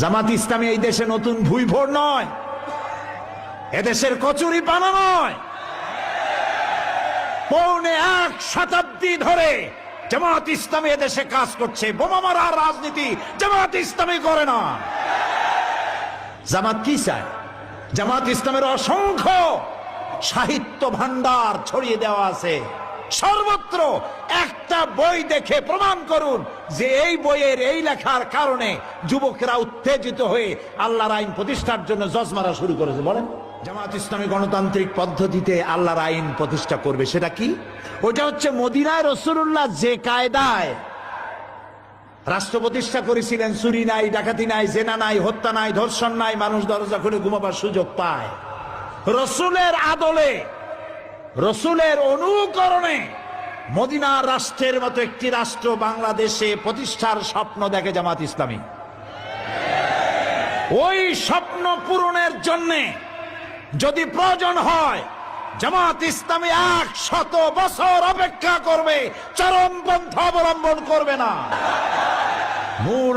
জামাত ইসলামী এই দেশে নতুন ভুইভোর নয়, এদেশের কচুরি পানা নয়। পৌনে 1 শতাব্দী ধরে জামাত ইসলামী এদেশে কাজ করছে। বোমা মারার রাজনীতি জামাত ইসলামী করে না। জামাত কি চায়? জামাত ইসলামের অসংখ্য সাহিত্য ভান্ডার ছড়িয়ে দেওয়া আছে সর্বত্র। একটা বই দেখে প্রমাণ করুন যে এই বইয়ের এই লেখার কারণে যুবকেরা উত্তেজিত হয়ে আল্লাহর আইন প্রতিষ্ঠার জন্য জজ মারা শুরু করেছে। বলেন, জামাত ইসলামী গণতান্ত্রিক পদ্ধতিতে আল্লাহর আইন প্রতিষ্ঠা করবে, সেটা কি? ওটা হচ্ছে মদিনায় রাসূলুল্লাহ যে কায়দায় রাষ্ট্র প্রতিষ্ঠা করেছিলেন, চুরি নাই, ডাকাতি নাই, জেনা নাই, হত্যা নাই, ধর্ষণ নাই, মানুষ দরজা খুলে ঘুমাবার সুযোগ পায়। রসুলের আদলে, রসুলের অনুকরণে মদিনার রাষ্ট্রের মতো একটি রাষ্ট্র বাংলাদেশে প্রতিষ্ঠার স্বপ্ন দেখে জামাত ইসলামী। ওই স্বপ্ন পূরণের জন্য যদি প্রয়োজন হয় জামাত ইসলামী 100 বছর অপেক্ষা করবে, চরমপন্থা অবলম্বন করবে না। মূল